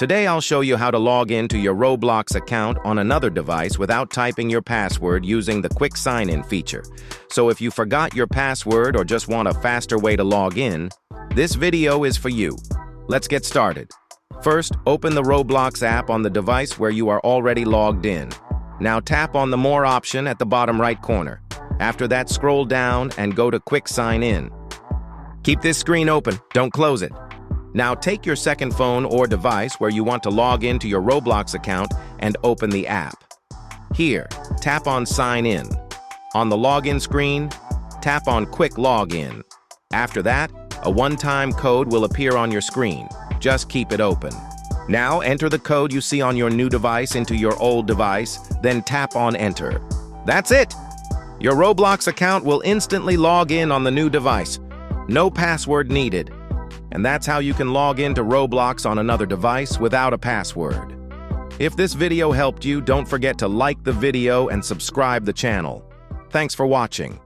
Today I'll show you how to log in to your Roblox account on another device without typing your password using the quick sign-in feature. So if you forgot your password or just want a faster way to log in, this video is for you. Let's get started. First, open the Roblox app on the device where you are already logged in. Now tap on the More option at the bottom right corner. After that, scroll down and go to Quick Sign In. Keep this screen open, don't close it. Now take your second phone or device where you want to log into your Roblox account and open the app. Here, tap on Sign In. On the login screen, tap on Quick Login. After that, a one-time code will appear on your screen. Just keep it open. Now enter the code you see on your new device into your old device, then tap on Enter. That's it! Your Roblox account will instantly log in on the new device. No password needed. And that's how you can log into Roblox on another device without a password. If this video helped you, don't forget to like the video and subscribe the channel. Thanks for watching.